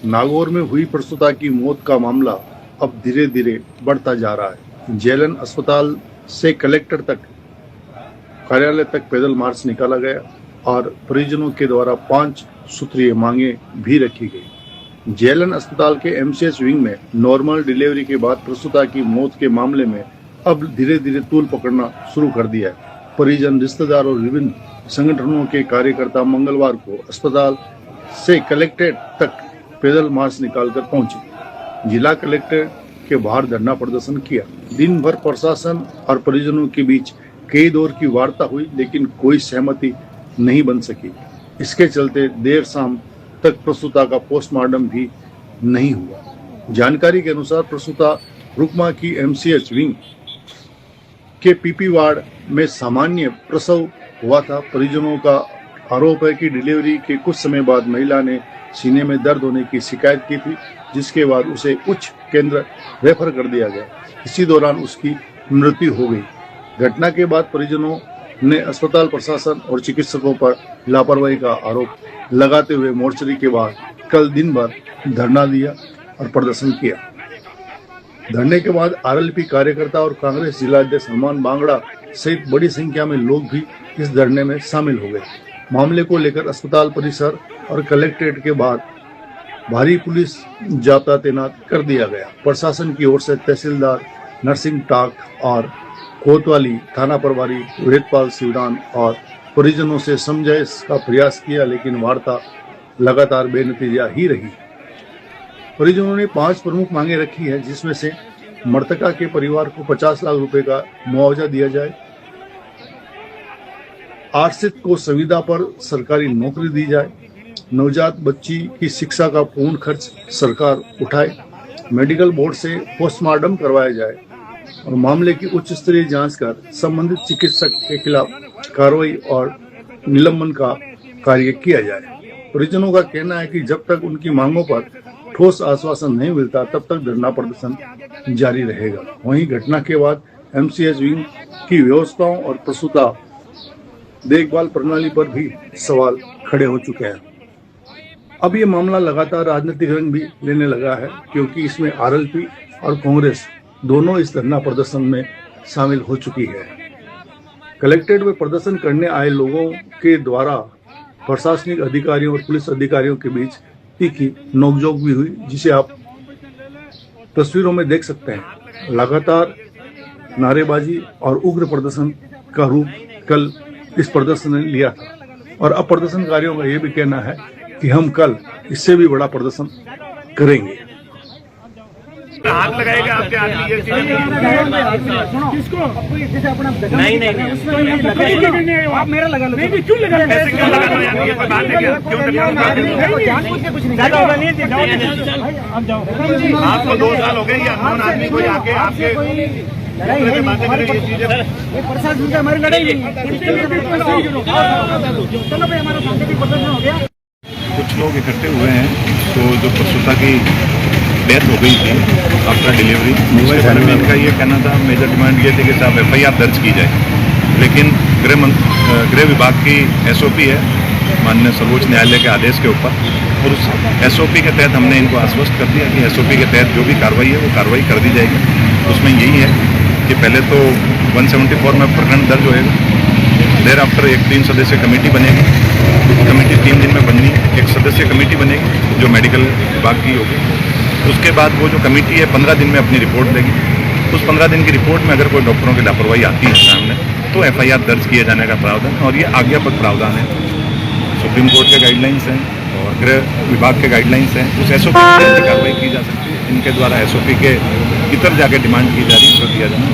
नागौर में हुई प्रसूता की मौत का मामला अब धीरे धीरे बढ़ता जा रहा है। जेएलएन अस्पताल से कलेक्टर तक कार्यालय तक पैदल मार्च निकाला गया और परिजनों के द्वारा 5 सूत्रीय मांगे भी रखी गई। जेएलएन अस्पताल के एमसीएच विंग में नॉर्मल डिलीवरी के बाद प्रसूता की मौत के मामले में अब धीरे धीरे तूल पकड़ना शुरू कर दिया है। परिजन, रिश्तेदार और विभिन्न संगठनों के कार्यकर्ता मंगलवार को अस्पताल से कलेक्ट्रेट तक पैदल मार्च निकालकर पहुंचे। जिला कलेक्टर के बाहर धरना प्रदर्शन किया। दिन भर प्रशासन और परिजनों के बीच कई दौर की वार्ता हुई, लेकिन कोई सहमति नहीं बन सकी। इसके चलते देर शाम तक प्रसूता का पोस्टमार्टम भी नहीं हुआ। जानकारी के अनुसार प्रसूता रुकमा की एमसीएच विंग के पीपी वार्ड में सामान्य प्रसव हुआ था। परिजनों का आरोप है कि डिलीवरी के कुछ समय बाद महिला ने सीने में दर्द होने की शिकायत की थी, जिसके बाद उसे उच्च केंद्र रेफर कर दिया गया। इसी दौरान उसकी मृत्यु हो गई। घटना के बाद परिजनों ने अस्पताल प्रशासन और चिकित्सकों पर लापरवाही का आरोप लगाते हुए मोर्चरी के बाद कल दिन भर धरना दिया और प्रदर्शन किया। धरने के बाद आरएलपी कार्यकर्ता और कांग्रेस जिलाध्यक्ष हनुमान बांगड़ा सहित बड़ी संख्या में लोग भी इस धरने में शामिल हो गए। मामले को लेकर अस्पताल परिसर और कलेक्ट्रेट के बाहर भारी पुलिस जाब्ता तैनात कर दिया गया। प्रशासन की ओर से तहसीलदार नरसिंह टाक और कोतवाली थाना प्रभारी वेदपाल शिवरान और परिजनों से समझाइश का प्रयास किया, लेकिन वार्ता लगातार बेनतीजा ही रही। परिजनों ने 5 प्रमुख मांगे रखी है, जिसमें से मृतका के परिवार को 50 लाख रुपए का मुआवजा दिया जाए, आश्रित को संविदा पर सरकारी नौकरी दी जाए, नवजात बच्ची की शिक्षा का पूर्ण खर्च सरकार उठाए, मेडिकल बोर्ड से पोस्टमार्टम करवाया जाए और मामले की उच्च स्तरीय जांच कर संबंधित चिकित्सक के खिलाफ कार्रवाई और निलंबन का कार्य किया जाए। परिजनों का कहना है कि जब तक उनकी मांगों पर ठोस आश्वासन नहीं मिलता, तब तक धरना प्रदर्शन जारी रहेगा। वहीं घटना के बाद एमसीएच विंग की व्यवस्थाओं और प्रसूता देखभाल प्रणाली पर भी सवाल खड़े हो चुके हैं। अब ये मामला लगातार राजनीतिक रंग भी लेने लगा है, क्योंकि इसमें आरएलपी और कांग्रेस दोनों इस धरना प्रदर्शन में शामिल हो चुकी है। कलेक्ट्रेट में प्रदर्शन करने आए लोगों के द्वारा प्रशासनिक अधिकारियों और पुलिस अधिकारियों के बीच तीखी नोकझोंक भी हुई, जिसे आप तस्वीरों में देख सकते हैं। लगातार नारेबाजी और उग्र प्रदर्शन का रूप कल इस प्रदर्शन ने लिया था और अब प्रदर्शनकारियों का यह भी कहना है कि हम कल इससे भी बड़ा प्रदर्शन करेंगे। हाथ लगाएगा आपके आदमी नहीं आप मेरा लगा लो। नहीं क्यों लगा ऐसे क्यों लगा लो यार, ये बात है क्या? क्यों आपको 2 साल हो गए ये अननोन आदमी को जाके आपके प्रशासन से हमारी लड़ाई कुछ लोग इकट्ठे हुए हैं, तो जो प्रसूता की डेथ हो गई थी आफ्टर डिलीवरी, उसके बारे में इनका ये कहना था, मेजर डिमांड ये थी कि साहब एफआईआर दर्ज की जाए। लेकिन गृह विभाग की एसओपी है माननीय सर्वोच्च न्यायालय के आदेश के ऊपर, और उस एसओपी के तहत हमने इनको आश्वस्त कर दिया कि एसओपी के तहत जो भी कार्रवाई है वो कार्रवाई कर दी जाएगी। उसमें यही है कि पहले तो 174 में प्रकरण दर्ज होएगा, देर आफ्टर एक 3 सदस्य कमेटी बनेगी। कमेटी 3 दिन में बननी है। एक सदस्य कमेटी बनेगी जो मेडिकल विभाग की होगी। उसके बाद वो जो कमेटी है 15 दिन में अपनी रिपोर्ट देगी। उस 15 दिन की रिपोर्ट में अगर कोई डॉक्टरों की लापरवाही आती है सामने, तो एफआईआर दर्ज किए जाने का प्रावधान है, और ये आज्ञापक प्रावधान है। सुप्रीम कोर्ट के गाइडलाइंस हैं और गृह विभाग के गाइडलाइंस हैं। उस एसओपी पर कार्रवाई की जा सकती है। इनके द्वारा एसओपी के इतर जाके डिमांड की जा रही है, तो किया जाना।